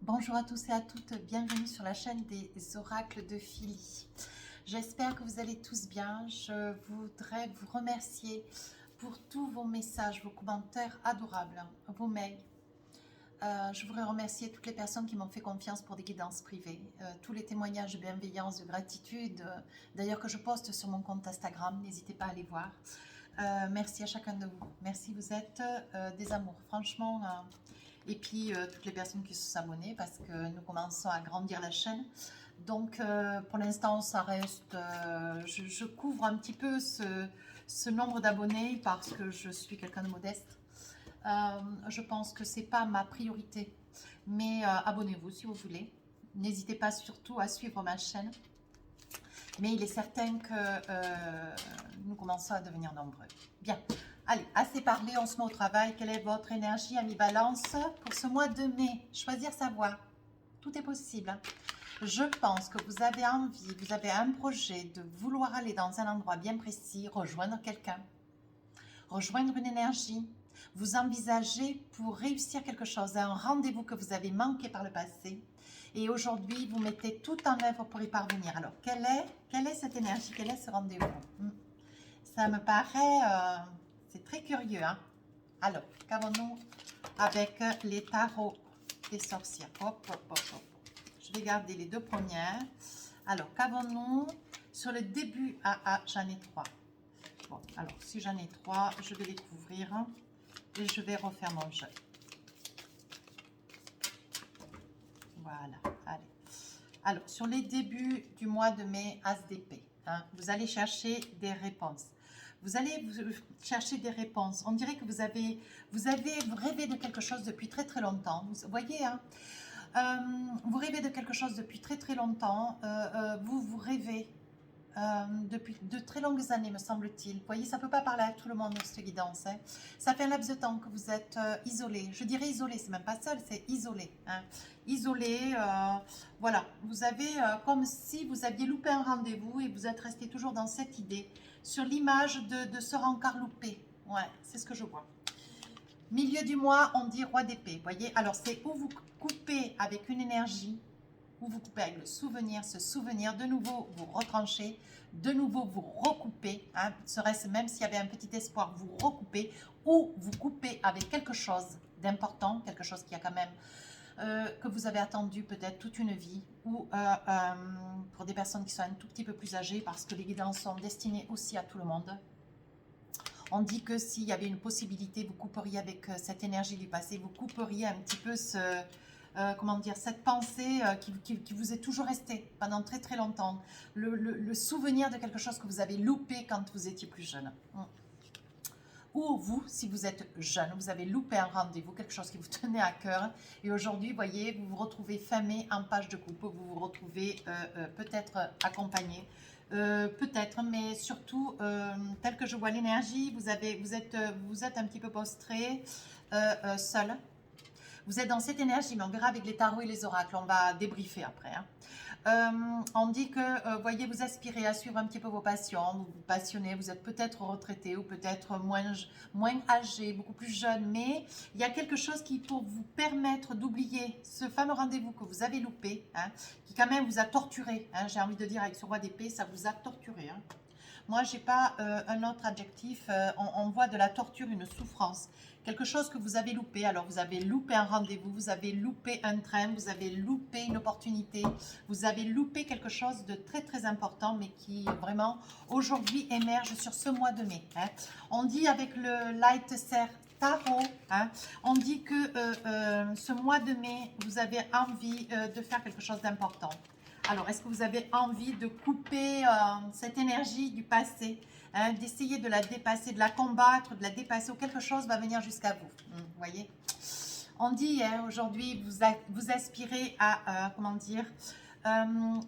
Bonjour à tous et à toutes, bienvenue sur la chaîne des oracles de Philly. J'espère que vous allez tous bien. Je voudrais vous remercier pour tous vos messages, vos commentaires adorables, vos mails. Je voudrais remercier toutes les personnes qui m'ont fait confiance pour des guidances privées, tous les témoignages de bienveillance, de gratitude, d'ailleurs que je poste sur mon compte Instagram, n'hésitez pas à aller voir. Merci à chacun de vous. Merci, vous êtes des amours, franchement. Et puis toutes les personnes qui se sont abonnées parce que nous commençons à grandir la chaîne. Donc pour l'instant ça reste, je couvre un petit peu ce nombre d'abonnés parce que je suis quelqu'un de modeste. Je pense que c'est pas ma priorité, mais abonnez-vous si vous voulez. N'hésitez pas surtout à suivre ma chaîne. Mais il est certain que nous commençons à devenir nombreux. Bien, allez, assez parlé, on se met au travail. Quelle est votre énergie, ami Balance, pour ce mois de mai? Choisir sa voie, tout est possible. Je pense que vous avez envie, vous avez un projet de vouloir aller dans un endroit bien précis, rejoindre quelqu'un, rejoindre une énergie. Vous envisagez pour réussir quelque chose, un rendez-vous que vous avez manqué par le passé. Et aujourd'hui, vous mettez tout en œuvre pour y parvenir. Alors, quelle est cette énergie? Quel est ce rendez-vous? Ça me paraît, c'est très curieux. Hein? Alors, qu'avons-nous avec les tarots des sorcières? Hop, hop, hop, hop. Je vais garder les deux premières. Alors, qu'avons-nous sur le début? J'en ai trois. Bon, alors, si j'en ai trois, je vais les couvrir et je vais refaire mon jeu. Voilà, allez. Alors, sur les débuts du mois de mai, As d'épée, hein, vous allez chercher des réponses. Vous allez chercher des réponses. On dirait que vous rêvé de quelque chose depuis très très longtemps. Vous voyez, hein, vous rêvez de quelque chose depuis très très longtemps. Vous rêvez depuis de très longues années, me semble-t-il. Vous voyez, ça ne peut pas parler à tout le monde, cette guidance. Hein. Ça fait un laps de temps que vous êtes isolé. Je dirais isolé, c'est même pas seul, c'est isolé. Hein. Isolé, voilà. Vous avez comme si vous aviez loupé un rendez-vous et vous êtes resté toujours dans cette idée, sur l'image de ce rencard loupé. Ouais, c'est ce que je vois. Milieu du mois, on dit roi d'épée. Voyez, alors c'est où vous coupez avec une énergie, où vous coupez avec le souvenir, ce souvenir, de nouveau vous retranchez, de nouveau vous recoupez, hein, serait-ce même s'il y avait un petit espoir, vous recoupez, ou vous coupez avec quelque chose d'important, quelque chose qui a quand même, que vous avez attendu peut-être toute une vie, ou pour des personnes qui sont un tout petit peu plus âgées, parce que les guidances sont destinées aussi à tout le monde. On dit que s'il y avait une possibilité, vous couperiez avec cette énergie du passé, vous couperiez un petit peu comment dire, cette pensée qui vous est toujours restée pendant très très longtemps. Le souvenir de quelque chose que vous avez loupé quand vous étiez plus jeune. Ou vous, si vous êtes jeune, vous avez loupé un rendez-vous, quelque chose qui vous tenait à cœur. Et aujourd'hui, vous voyez, vous vous retrouvez famé en page de coupe, vous vous retrouvez peut-être accompagné. Peut-être, mais surtout, tel que je vois l'énergie, vous êtes un petit peu postré, seul. Vous êtes dans cette énergie, mais on verra avec les tarots et les oracles, on va débriefer après. Hein. On dit que, voyez, vous aspirez à suivre un petit peu vos passions, vous vous passionnez, vous êtes peut-être retraité ou peut-être moins âgé, beaucoup plus jeune, mais il y a quelque chose qui, pour vous permettre d'oublier ce fameux rendez-vous que vous avez loupé, hein, qui quand même vous a torturé, hein, j'ai envie de dire avec ce roi d'épée, ça vous a torturé. Hein. Moi, je n'ai pas un autre adjectif, on voit de la torture, une souffrance. Quelque chose que vous avez loupé, alors vous avez loupé un rendez-vous, vous avez loupé un train, vous avez loupé une opportunité, vous avez loupé quelque chose de très très important, mais qui vraiment aujourd'hui émerge sur ce mois de mai. Hein. On dit avec le Light Serre Tarot, hein, on dit que ce mois de mai, vous avez envie de faire quelque chose d'important. Alors, est-ce que vous avez envie de couper cette énergie du passé, hein, d'essayer de la dépasser, de la combattre, de la dépasser, ou quelque chose va venir jusqu'à vous, vous voyez? On dit hein, aujourd'hui, vous aspirez à, comment dire,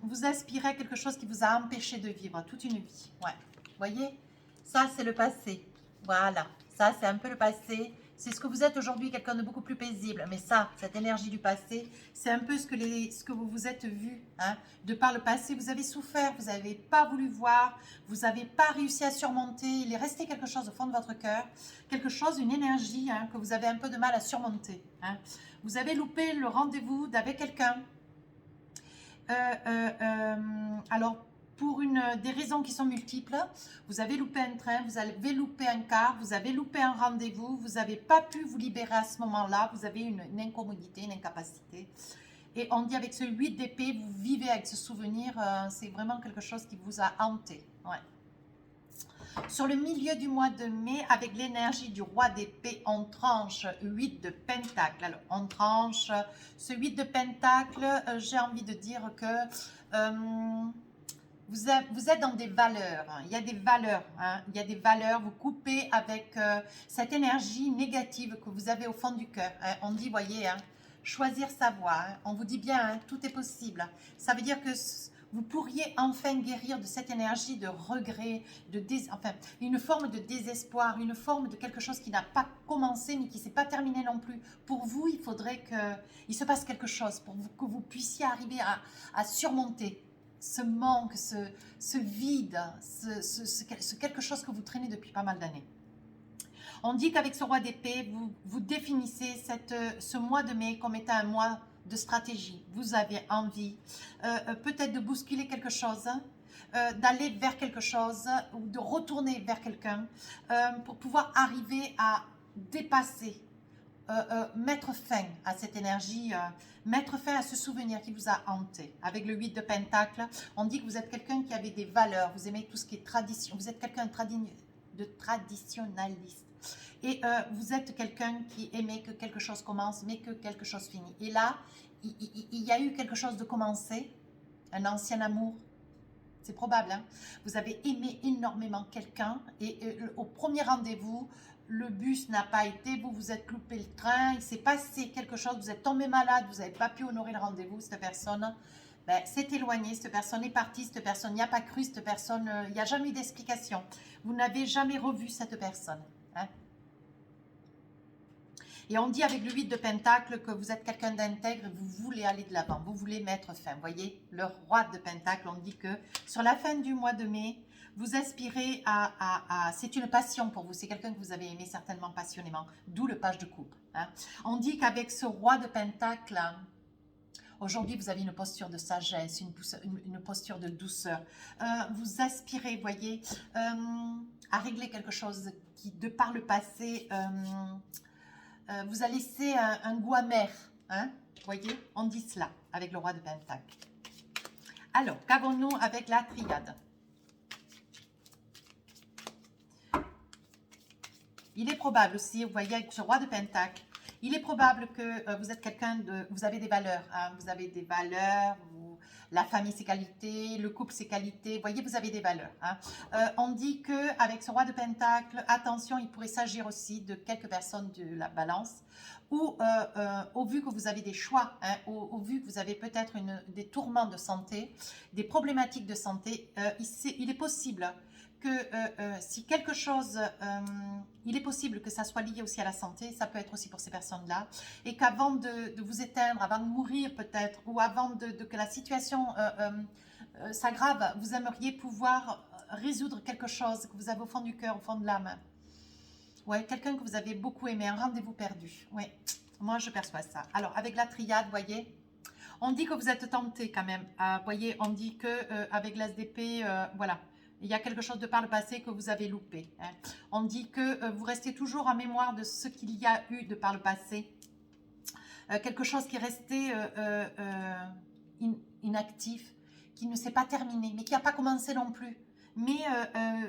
vous aspirez à quelque chose qui vous a empêché de vivre toute une vie. Ouais, vous voyez? Ça, c'est le passé. Voilà, ça, c'est un peu le passé C'est ce que vous êtes aujourd'hui, quelqu'un de beaucoup plus paisible. Mais ça, cette énergie du passé, c'est un peu ce que vous vous êtes vu. Hein. De par le passé, vous avez souffert, vous n'avez pas voulu voir, vous n'avez pas réussi à surmonter. Il est resté quelque chose au fond de votre cœur, quelque chose, une énergie hein, que vous avez un peu de mal à surmonter. Hein. Vous avez loupé le rendez-vous avec quelqu'un. Alors, pour des raisons qui sont multiples, vous avez loupé un train, vous avez loupé un car, vous avez loupé un rendez-vous, vous n'avez pas pu vous libérer à ce moment-là, vous avez une incommodité, une incapacité. Et on dit avec ce 8 d'épée, vous vivez avec ce souvenir, c'est vraiment quelque chose qui vous a hanté. Ouais. Sur le milieu du mois de mai, avec l'énergie du roi d'épée, on tranche 8 de pentacle. Alors, on tranche ce 8 de pentacle, j'ai envie de dire que vous êtes dans des valeurs. Hein. Il y a des valeurs. Hein. Il y a des valeurs. Vous coupez avec cette énergie négative que vous avez au fond du cœur. Hein. On dit, voyez, hein, choisir sa voie. Hein. On vous dit bien, hein, tout est possible. Ça veut dire que vous pourriez enfin guérir de cette énergie de regret, enfin, une forme de désespoir, une forme de quelque chose qui n'a pas commencé mais qui ne s'est pas terminé non plus. Pour vous, il faudrait qu'il se passe quelque chose pour que vous puissiez arriver à surmonter ce manque, ce vide, ce quelque chose que vous traînez depuis pas mal d'années. On dit qu'avec ce roi d'épée, vous définissez ce mois de mai comme étant un mois de stratégie. Vous avez envie peut-être de bousculer quelque chose, d'aller vers quelque chose ou de retourner vers quelqu'un pour pouvoir arriver à dépasser, mettre fin à cette énergie, mettre fin à ce souvenir qui vous a hanté. Avec le 8 de pentacle, on dit que vous êtes quelqu'un qui avait des valeurs, vous aimez tout ce qui est tradition, vous êtes quelqu'un de traditionnaliste. Et vous êtes quelqu'un qui aimait que quelque chose commence, mais que quelque chose finit. Et là, il y a eu quelque chose de commencé, un ancien amour. C'est probable, hein? Vous avez aimé énormément quelqu'un et au premier rendez-vous, le bus n'a pas été, vous êtes loupé le train, il s'est passé quelque chose, vous êtes tombé malade, vous n'avez pas pu honorer le rendez-vous, cette personne s'est éloignée, cette personne est partie, cette personne n'y a pas cru, cette personne, il n'y a jamais eu d'explication. Vous n'avez jamais revu cette personne. Hein? Et on dit avec le 8 de pentacle que vous êtes quelqu'un d'intègre et vous voulez aller de l'avant, vous voulez mettre fin. Vous voyez, le roi de pentacle, on dit que sur la fin du mois de mai, vous aspirez c'est une passion pour vous, c'est quelqu'un que vous avez aimé certainement passionnément, d'où le page de coupe. Hein. On dit qu'avec ce roi de pentacle, aujourd'hui, vous avez une posture de sagesse, une posture de douceur. Vous aspirez, voyez, à régler quelque chose qui, de par le passé, vous a laissé un goût amer. Hein, vous voyez, on dit cela avec le roi de pentacle. Alors, qu'avons-nous avec la triade? Il est probable aussi, vous voyez, avec ce roi de pentacle, il est probable que vous êtes quelqu'un vous avez des valeurs. Hein, vous avez des valeurs, la famille c'est qualité, le couple c'est qualité. Vous voyez, vous avez des valeurs. Hein. On dit qu'avec ce roi de pentacle, attention, il pourrait s'agir aussi de quelques personnes de la balance ou au vu que vous avez des choix, hein, au vu que vous avez peut-être des tourments de santé, des problématiques de santé, il est possible que si quelque chose, il est possible que ça soit lié aussi à la santé, ça peut être aussi pour ces personnes-là, et qu'avant de vous éteindre, avant de mourir peut-être, ou avant que la situation s'aggrave, vous aimeriez pouvoir résoudre quelque chose que vous avez au fond du cœur, au fond de l'âme. Ouais, quelqu'un que vous avez beaucoup aimé, un rendez-vous perdu. Ouais, moi je perçois ça. Alors avec la triade, vous voyez, on dit que vous êtes tenté quand même. Vous voyez, on dit que avec l'ASDP, voilà. Il y a quelque chose de par le passé que vous avez loupé. Hein. On dit que vous restez toujours en mémoire de ce qu'il y a eu de par le passé. Quelque chose qui est resté inactif, qui ne s'est pas terminé, mais qui n'a pas commencé non plus. Mais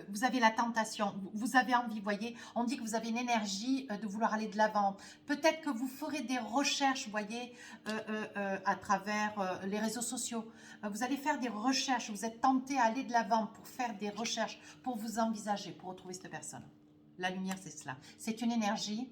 vous avez la tentation, vous avez envie, vous voyez, on dit que vous avez une énergie de vouloir aller de l'avant. Peut-être que vous ferez des recherches, vous voyez, à travers les réseaux sociaux. Vous allez faire des recherches, vous êtes tenté à aller de l'avant pour faire des recherches, pour vous envisager, pour retrouver cette personne. La lumière, c'est cela. C'est une énergie.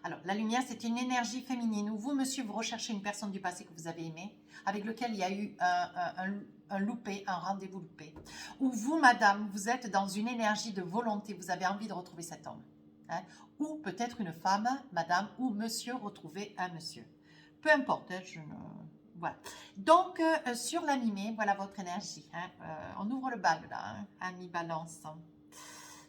Alors, la lumière, c'est une énergie féminine où vous, monsieur, vous recherchez une personne du passé que vous avez aimée, avec lequel il y a eu un loupé, un rendez-vous loupé. Ou vous, madame, vous êtes dans une énergie de volonté, vous avez envie de retrouver cet homme. hein, ou peut-être une femme, madame ou monsieur, retrouver un monsieur. Peu importe, hein, je ne... Voilà. Donc, sur l'animé, voilà votre énergie. Hein. On ouvre le bal, là, hein, ami Balance.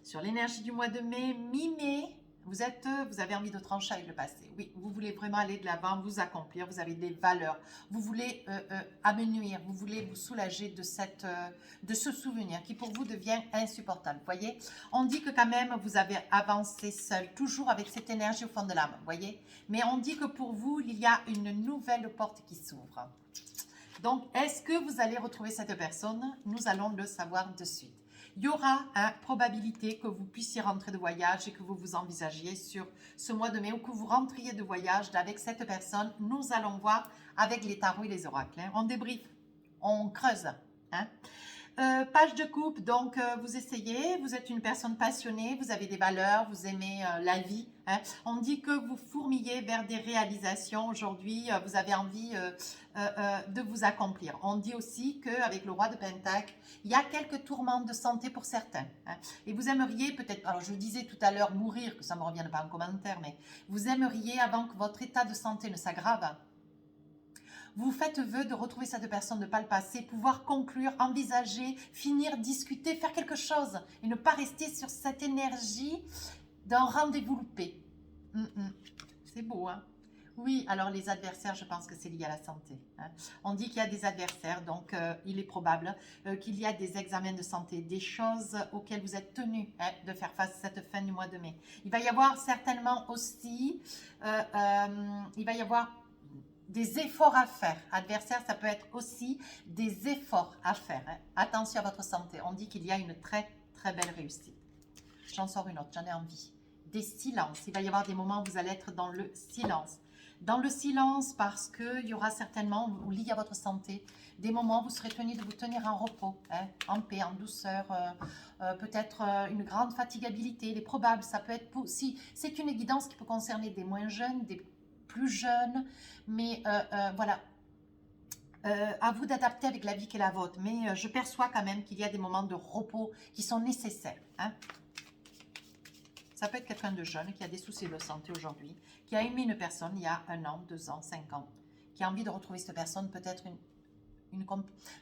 Sur l'énergie du mois de mai, mi-mai, vous avez envie de trancher avec le passé. Oui, vous voulez vraiment aller de l'avant, vous accomplir, vous avez des valeurs. Vous voulez amenuire, vous voulez vous soulager de ce souvenir qui pour vous devient insupportable. Vous voyez, on dit que quand même vous avez avancé seul, toujours avec cette énergie au fond de l'âme. Vous voyez, mais on dit que pour vous, il y a une nouvelle porte qui s'ouvre. Donc, est-ce que vous allez retrouver cette personne? Nous allons le savoir de suite. Il y aura une probabilité que vous puissiez rentrer de voyage et que vous vous envisagiez sur ce mois de mai ou que vous rentriez de voyage avec cette personne. Nous allons voir avec les tarots et les oracles. Hein. On débriefe, on creuse. Hein. Page de coupe, donc vous essayez, vous êtes une personne passionnée, vous avez des valeurs, vous aimez la vie. Hein. On dit que vous fourmillez vers des réalisations aujourd'hui, vous avez envie de vous accomplir. On dit aussi qu'avec le roi de Pentacle, il y a quelques tourments de santé pour certains. Hein. Et vous aimeriez peut-être, alors je disais tout à l'heure mourir, que ça ne me revienne pas en commentaire, mais vous aimeriez avant que votre état de santé ne s'aggrave, vous faites vœu de retrouver cette personne, de ne pas le passer, pouvoir conclure, envisager, finir, discuter, faire quelque chose et ne pas rester sur cette énergie d'un rendez-vous loupé. C'est beau, hein? Oui, alors les adversaires, je pense que c'est lié à la santé. Hein. On dit qu'il y a des adversaires, donc il est probable qu'il y a des examens de santé, des choses auxquelles vous êtes tenus de faire face à cette fin du mois de mai. Il va y avoir certainement aussi, il va y avoir des efforts à faire. Adversaire, ça peut être aussi des efforts à faire. Hein. Attention à votre santé. On dit qu'il y a une très, très belle réussite. J'en sors une autre, j'en ai envie. Des silences. Il va y avoir des moments où vous allez être dans le silence. Dans le silence parce qu'il y aura certainement, lié à votre santé, des moments où vous serez tenu de vous tenir en repos, hein, en paix, en douceur, peut-être une grande fatigabilité. Il est probable, ça peut être aussi, c'est une guidance qui peut concerner des moins jeunes, des plus jeunes, mais voilà, à vous d'adapter avec la vie qui est la vôtre, mais je perçois quand même qu'il y a des moments de repos qui sont nécessaires. Hein. Ça peut être quelqu'un de jeune qui a des soucis de santé aujourd'hui, qui a aimé une personne il y a 1 an, 2 ans, 5 ans, qui a envie de retrouver cette personne, peut-être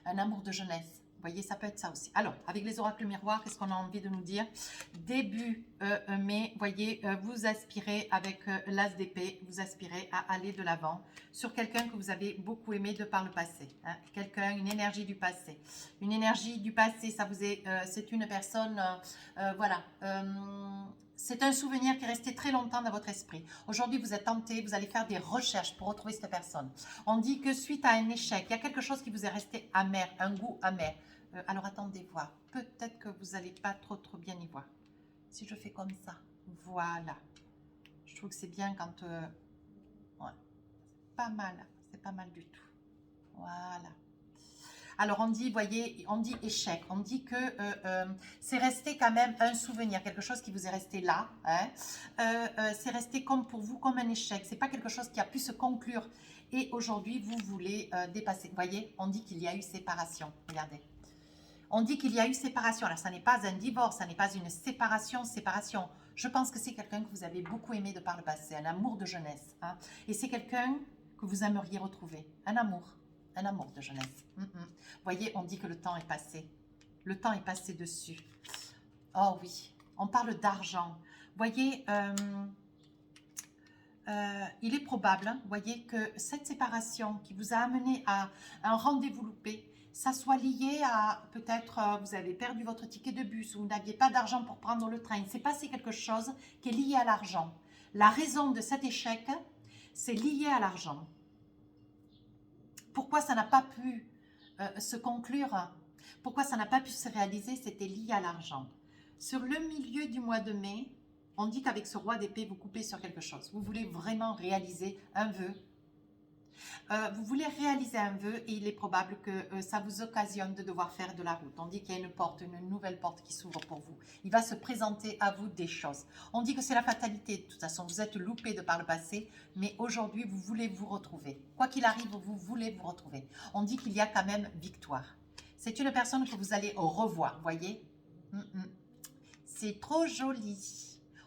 un amour de jeunesse. Vous voyez, ça peut être ça aussi. Alors, avec les oracles miroirs, qu'est-ce qu'on a envie de nous dire? Début mai, voyez, vous aspirez avec l'as d'épée, vous aspirez à aller de l'avant sur quelqu'un que vous avez beaucoup aimé de par le passé. Hein? Quelqu'un, une énergie du passé. Une énergie du passé, ça vous est, c'est une personne, voilà, c'est un souvenir qui est resté très longtemps dans votre esprit. Aujourd'hui, vous êtes tenté, vous allez faire des recherches pour retrouver cette personne. On dit que suite à un échec, il y a quelque chose qui vous est resté amer, un goût amer. Alors attendez voir, peut-être que vous n'allez pas trop bien y voir. Si je fais comme ça, voilà. Je trouve que c'est bien quand... ouais, c'est pas mal du tout. Voilà. Alors on dit, voyez, on dit échec, on dit que c'est resté quand même un souvenir, quelque chose qui vous est resté là, hein. C'est resté comme pour vous comme un échec, c'est pas quelque chose qui a pu se conclure et aujourd'hui vous voulez dépasser. Voyez, on dit qu'il y a eu séparation, regardez. On dit qu'il y a eu séparation, alors ça n'est pas un divorce, ça n'est pas une séparation. Je pense que c'est quelqu'un que vous avez beaucoup aimé de par le passé, un amour de jeunesse, hein. Et c'est quelqu'un que vous aimeriez retrouver, un amour de jeunesse. Voyez, on dit que le temps est passé. Le temps est passé dessus. Oh oui, on parle d'argent. Voyez, il est probable, voyez, que cette séparation qui vous a amené à un rendez-vous loupé, ça soit lié à peut-être vous avez perdu votre ticket de bus ou vous n'aviez pas d'argent pour prendre le train. Il s'est passé quelque chose qui est lié à l'argent. La raison de cet échec, c'est lié à l'argent. Pourquoi ça n'a pas pu se conclure? Pourquoi ça n'a pas pu se réaliser? C'était lié à l'argent. Sur le milieu du mois de mai, on dit qu'avec ce roi d'épée, vous coupez sur quelque chose. Vous voulez vraiment réaliser un vœu. Vous voulez réaliser un vœu et il est probable que ça vous occasionne de devoir faire de la route. On dit qu'il y a une nouvelle porte qui s'ouvre pour vous. Il va se présenter à vous des choses. On dit que c'est la fatalité. De toute façon, vous êtes loupé de par le passé, mais aujourd'hui, vous voulez vous retrouver. Quoi qu'il arrive, vous voulez vous retrouver. On dit qu'il y a quand même victoire. C'est une personne que vous allez revoir, voyez. C'est trop joli.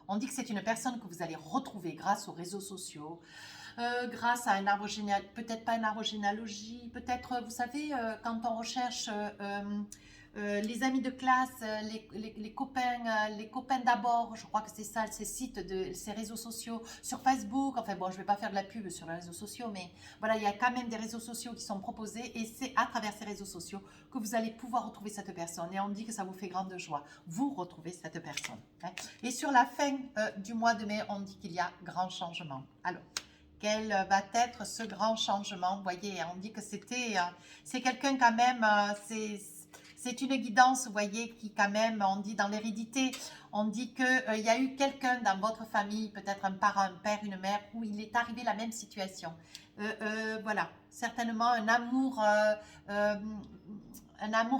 On dit que c'est une personne que vous allez retrouver grâce aux réseaux sociaux, grâce à un arbre généalogique, peut-être pas un arbre généalogie, peut-être, vous savez, quand on recherche les amis de classe, les copains d'abord, je crois que c'est ça, ces sites, ces réseaux sociaux, sur Facebook, enfin bon, je ne vais pas faire de la pub sur les réseaux sociaux, mais voilà, il y a quand même des réseaux sociaux qui sont proposés et c'est à travers ces réseaux sociaux que vous allez pouvoir retrouver cette personne et on dit que ça vous fait grande joie, vous retrouvez cette personne. Hein. Et sur la fin du mois de mai, on dit qu'il y a grand changement. Alors, quel va être ce grand changement? Vous voyez, on dit que c'est quelqu'un quand même, c'est une guidance, vous voyez, qui quand même, on dit dans l'hérédité, on dit qu'il y a eu quelqu'un dans votre famille, peut-être un parent, un père, une mère, où il est arrivé la même situation. Voilà, certainement un amour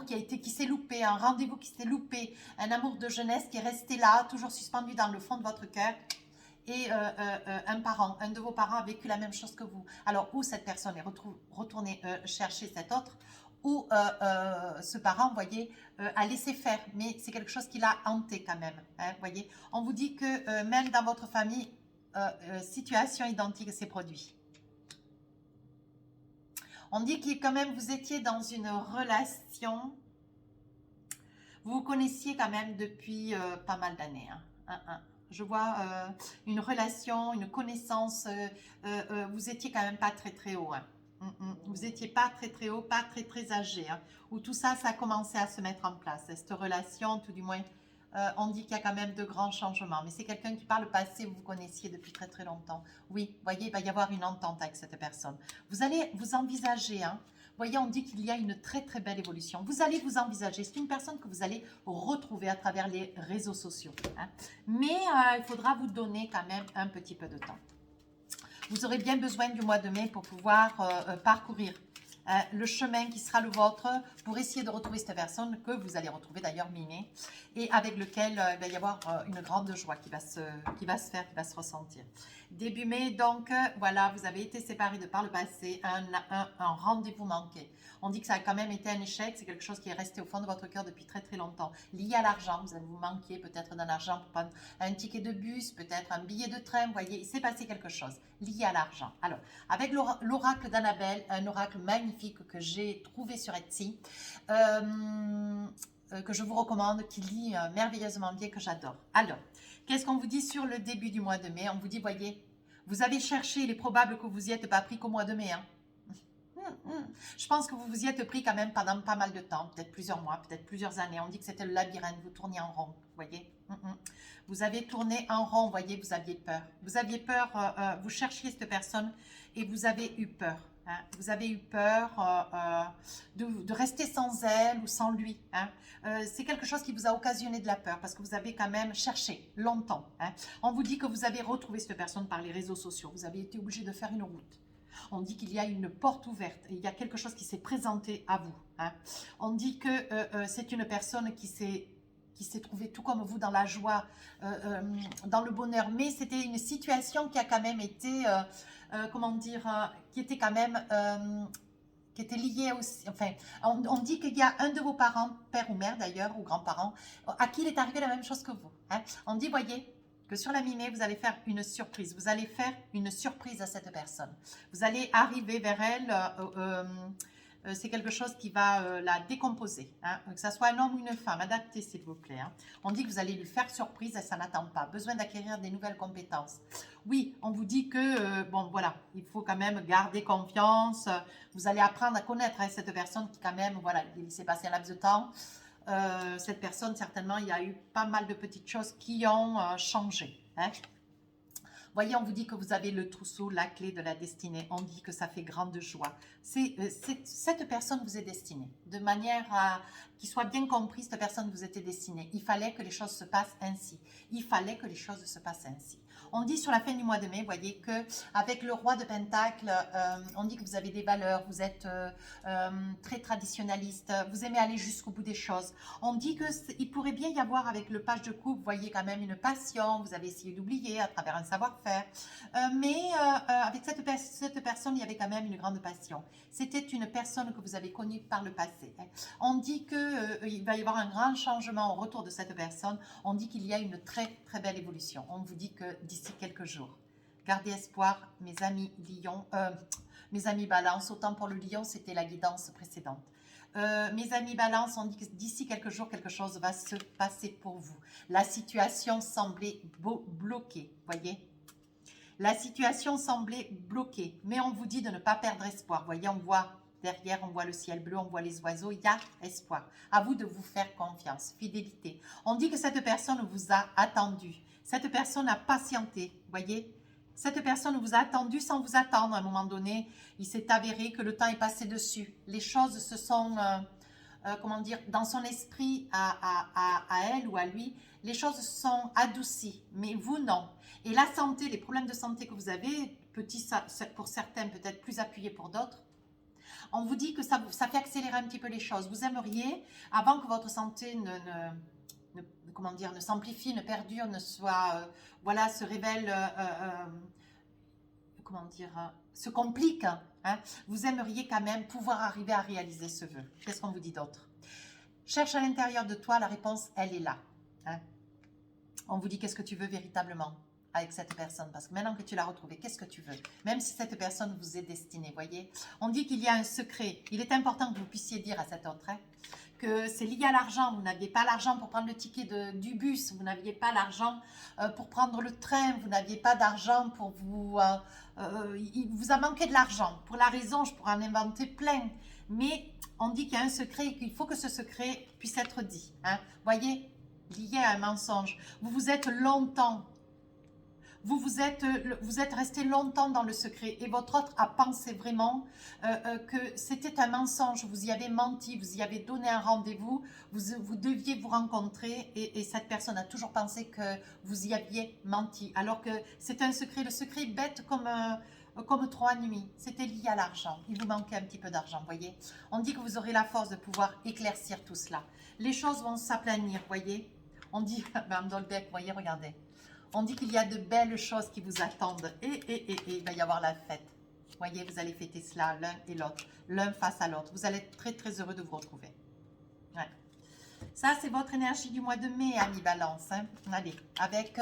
qui s'est loupé, un rendez-vous qui s'est loupé, un amour de jeunesse qui est resté là, toujours suspendu dans le fond de votre cœur. Et un de vos parents a vécu la même chose que vous. Alors, où cette personne est retournée chercher cet autre, ou ce parent, vous voyez, a laissé faire, mais c'est quelque chose qui l'a hanté quand même. Hein, voyez, on vous dit que même dans votre famille, situation identique s'est produite. On dit que quand même vous étiez dans une relation, vous vous connaissiez quand même depuis pas mal d'années. Hein. Je vois une relation, une connaissance, vous étiez quand même pas très très haut. Hein. Vous n'étiez pas très très haut, pas très très âgé, hein, où tout ça, ça a commencé à se mettre en place. Cette relation, tout du moins, on dit qu'il y a quand même de grands changements. Mais c'est quelqu'un qui par le passé, vous connaissiez depuis très très longtemps. Oui, vous voyez, il va y avoir une entente avec cette personne. Vous allez vous envisager, hein. Vous voyez, on dit qu'il y a une très très belle évolution. Vous allez vous envisager. C'est une personne que vous allez retrouver à travers les réseaux sociaux. Hein. Mais il faudra vous donner quand même un petit peu de temps. Vous aurez bien besoin du mois de mai pour pouvoir parcourir le chemin qui sera le vôtre pour essayer de retrouver cette personne que vous allez retrouver d'ailleurs mi-mai et avec lequel il va y avoir une grande joie qui va se faire, qui va se ressentir. Début mai, donc, voilà, vous avez été séparés de par le passé, un rendez-vous manqué. On dit que ça a quand même été un échec, c'est quelque chose qui est resté au fond de votre cœur depuis très très longtemps. Lié à l'argent, vous allez vous manquer peut-être d'un argent pour prendre un ticket de bus, peut-être un billet de train, vous voyez, il s'est passé quelque chose lié à l'argent. Alors, avec l'oracle d'Annabelle, un oracle magnifique que j'ai trouvé sur Etsy, que je vous recommande, qui lit merveilleusement bien, que j'adore. Alors, qu'est-ce qu'on vous dit sur le début du mois de mai? On vous dit, voyez, vous avez cherché, il est probable que vous y êtes pas pris qu'au mois de mai. Hein. Je pense que vous vous y êtes pris quand même pendant pas mal de temps, peut-être plusieurs mois, peut-être plusieurs années. On dit que c'était le labyrinthe, vous tourniez en rond, vous voyez. Vous avez tourné en rond, vous voyez, vous aviez peur. Vous aviez peur, vous cherchiez cette personne et vous avez eu peur. Hein. Vous avez eu peur de rester sans elle ou sans lui. Hein. C'est quelque chose qui vous a occasionné de la peur parce que vous avez quand même cherché longtemps. Hein. On vous dit que vous avez retrouvé cette personne par les réseaux sociaux. Vous avez été obligé de faire une route. On dit qu'il y a une porte ouverte et il y a quelque chose qui s'est présenté à vous. Hein. On dit que c'est une personne qui s'est trouvée tout comme vous dans la joie, dans le bonheur. Mais c'était une situation qui a quand même été, comment dire, qui était quand même, qui était liée aussi. Enfin, on dit qu'il y a un de vos parents, père ou mère d'ailleurs, ou grands-parents, à qui il est arrivé la même chose que vous. Hein. On dit, voyez, que sur la mi-mai, vous allez faire une surprise. Vous allez faire une surprise à cette personne. Vous allez arriver vers elle. C'est quelque chose qui va la décomposer. Hein. Que ce soit un homme ou une femme, adaptez s'il vous plaît. Hein. On dit que vous allez lui faire surprise et ça n'attend pas. Besoin d'acquérir des nouvelles compétences. Oui, on vous dit que, bon voilà, il faut quand même garder confiance. Vous allez apprendre à connaître hein, cette personne qui quand même, voilà, il s'est passé un laps de temps. Cette personne, certainement, il y a eu pas mal de petites choses qui ont changé. Hein. Voyez, on vous dit que vous avez le trousseau, la clé de la destinée. On dit que ça fait grande joie. Cette personne vous est destinée. De manière à qu'il soit bien compris, cette personne vous était destinée. Il fallait que les choses se passent ainsi. Il fallait que les choses se passent ainsi. On dit sur la fin du mois de mai, vous voyez, qu'avec le roi de Pentacle, on dit que vous avez des valeurs, vous êtes très traditionnaliste, vous aimez aller jusqu'au bout des choses. On dit qu'il pourrait bien y avoir avec le page de coupe, vous voyez quand même une passion, vous avez essayé d'oublier à travers un savoir-faire. Mais avec cette personne, il y avait quand même une grande passion. C'était une personne que vous avez connue par le passé. On dit qu'il va y avoir un grand changement au retour de cette personne. On dit qu'il y a une très très belle évolution. On vous dit que d'ici quelques jours, gardez espoir, mes amis Lion, mes amis Balance. Autant pour le Lion, c'était la guidance précédente. Mes amis Balance, on dit que d'ici quelques jours, quelque chose va se passer pour vous. La situation semblait bloquée, voyez. La situation semblait bloquée, mais on vous dit de ne pas perdre espoir. Voyez, on voit derrière, on voit le ciel bleu, on voit les oiseaux, il y a espoir. À vous de vous faire confiance, fidélité. On dit que cette personne vous a attendu. Cette personne a patienté, voyez. Cette personne vous a attendu sans vous attendre. À un moment donné, il s'est avéré que le temps est passé dessus. Les choses se sont, comment dire, dans son esprit à elle ou à lui, les choses se sont adoucies, mais vous non. Et la santé, les problèmes de santé que vous avez, petits pour certains, peut-être plus appuyés pour d'autres, on vous dit que ça fait accélérer un petit peu les choses. Vous aimeriez, avant que votre santé comment dire, ne s'amplifie, ne perdure, ne soit, voilà, se révèle, comment dire, se complique, hein, vous aimeriez quand même pouvoir arriver à réaliser ce vœu. Qu'est-ce qu'on vous dit d'autre? Cherche à l'intérieur de toi, la réponse, elle est là. Hein. On vous dit qu'est-ce que tu veux véritablement avec cette personne, parce que maintenant que tu l'as retrouvée, qu'est-ce que tu veux? Même si cette personne vous est destinée, voyez. On dit qu'il y a un secret. Il est important que vous puissiez dire à cet autre, hein, que c'est lié à l'argent. Vous n'aviez pas l'argent pour prendre le ticket du bus, vous n'aviez pas l'argent pour prendre le train, vous n'aviez pas d'argent pour vous... il vous a manqué de l'argent. Pour la raison, je pourrais en inventer plein. Mais on dit qu'il y a un secret et qu'il faut que ce secret puisse être dit. Hein. Voyez, lié à un mensonge. Vous êtes longtemps... Vous êtes resté longtemps dans le secret et votre autre a pensé vraiment que c'était un mensonge, vous y avez menti, vous y avez donné un rendez-vous, vous deviez vous rencontrer et cette personne a toujours pensé que vous y aviez menti, alors que c'est un secret, le secret est bête comme 3 nuits, c'était lié à l'argent, il vous manquait un petit peu d'argent, voyez. On dit que vous aurez la force de pouvoir éclaircir tout cela, les choses vont s'aplanir, voyez. On dit, Mme Dolbeck, voyez, regardez. On dit qu'il y a de belles choses qui vous attendent et il va y avoir la fête. Voyez, vous allez fêter cela l'un et l'autre, l'un face à l'autre. Vous allez être très très heureux de vous retrouver. Ouais. Ça, c'est votre énergie du mois de mai, amis Balance. Hein. Allez, avec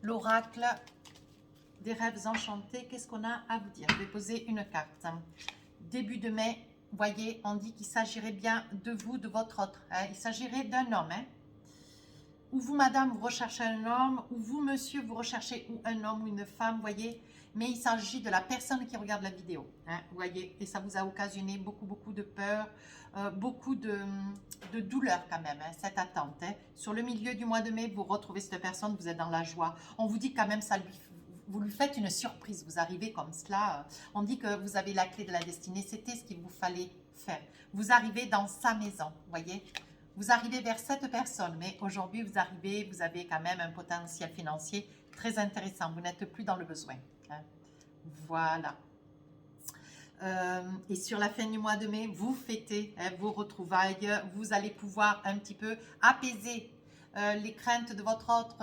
l'oracle des rêves enchantés, qu'est-ce qu'on a à vous dire? Je vais poser une carte. Début de mai, voyez, on dit qu'il s'agirait bien de vous, de votre autre. Hein. Il s'agirait d'un homme, hein. Ou vous, madame, vous recherchez un homme, ou vous, monsieur, vous recherchez ou un homme ou une femme, voyez. Mais il s'agit de la personne qui regarde la vidéo, hein, voyez. Et ça vous a occasionné beaucoup de peur, beaucoup de douleur quand même, hein, cette attente. Hein. Sur le milieu du mois de mai, vous retrouvez cette personne, vous êtes dans la joie. On vous dit quand même, vous lui faites une surprise, vous arrivez comme cela. On dit que vous avez la clé de la destinée, c'était ce qu'il vous fallait faire. Vous arrivez dans sa maison, voyez. Vous arrivez vers cette personne, mais aujourd'hui, vous avez quand même un potentiel financier très intéressant. Vous n'êtes plus dans le besoin. Hein. Voilà. Et sur la fin du mois de mai, vous fêtez hein, vos retrouvailles. Vous allez pouvoir un petit peu apaiser les craintes de votre autre,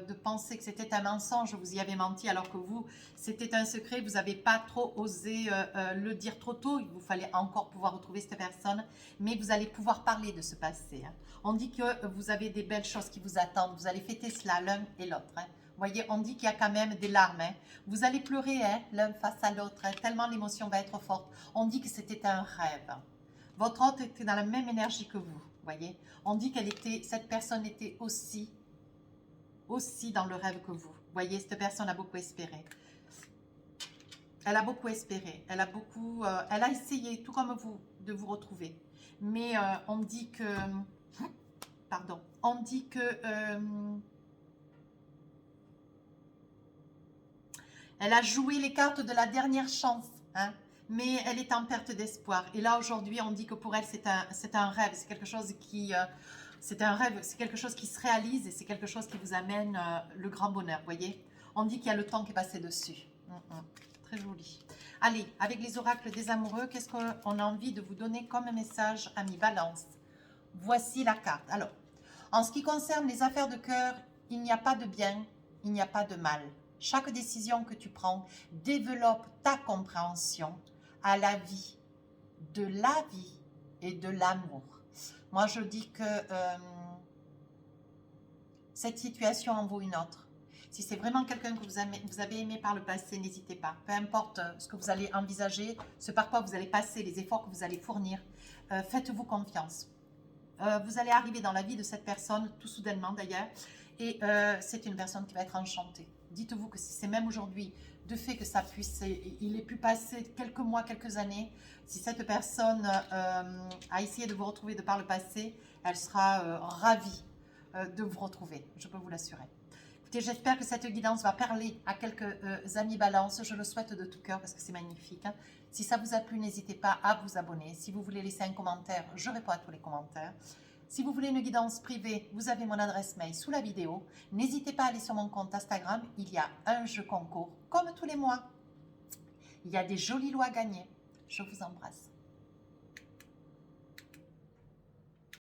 de penser que c'était un mensonge, vous y avez menti, alors que vous, c'était un secret, vous n'avez pas trop osé le dire trop tôt, il vous fallait encore pouvoir retrouver cette personne, mais vous allez pouvoir parler de ce passé. Hein. On dit que vous avez des belles choses qui vous attendent, vous allez fêter cela l'un et l'autre. Hein. Voyez, on dit qu'il y a quand même des larmes. Hein. Vous allez pleurer hein, l'un face à l'autre, hein, tellement l'émotion va être forte. On dit que c'était un rêve. Votre autre était dans la même énergie que vous. Voyez, on dit cette personne était aussi dans le rêve que vous. Voyez, cette personne a beaucoup espéré. Elle a beaucoup espéré. Elle a essayé, tout comme vous, de vous retrouver. Mais on dit que, pardon, on dit que elle a joué les cartes de la dernière chance, hein. Mais elle est en perte d'espoir. Et là, aujourd'hui, on dit que pour elle, c'est un rêve. C'est quelque chose qui, C'est un rêve, c'est quelque chose qui se réalise et c'est quelque chose qui vous amène le grand bonheur, vous voyez. On dit qu'il y a le temps qui est passé dessus. Très joli. Allez, avec les oracles des amoureux, qu'est-ce qu'on a envie de vous donner comme message, amis Balance? Voici la carte. Alors, en ce qui concerne les affaires de cœur, il n'y a pas de bien, il n'y a pas de mal. Chaque décision que tu prends développe ta compréhension à la vie, de la vie et de l'amour. Moi, je dis que cette situation en vaut une autre. Si c'est vraiment quelqu'un que vous avez aimé par le passé, n'hésitez pas. Peu importe ce que vous allez envisager, ce par quoi vous allez passer, les efforts que vous allez fournir, faites-vous confiance. Vous allez arriver dans la vie de cette personne, tout soudainement d'ailleurs, et c'est une personne qui va être enchantée. Dites-vous que si c'est même aujourd'hui, de fait que ça puisse, il ait pu passer quelques mois, quelques années, si cette personne a essayé de vous retrouver de par le passé, elle sera ravie de vous retrouver, je peux vous l'assurer. Écoutez, j'espère que cette guidance va parler à quelques amis Balance, je le souhaite de tout cœur parce que c'est magnifique. Hein. Si ça vous a plu, n'hésitez pas à vous abonner. Si vous voulez laisser un commentaire, je réponds à tous les commentaires. Si vous voulez une guidance privée, vous avez mon adresse mail sous la vidéo. N'hésitez pas à aller sur mon compte Instagram, il y a un jeu concours comme tous les mois. Il y a des jolis lots à gagner. Je vous embrasse.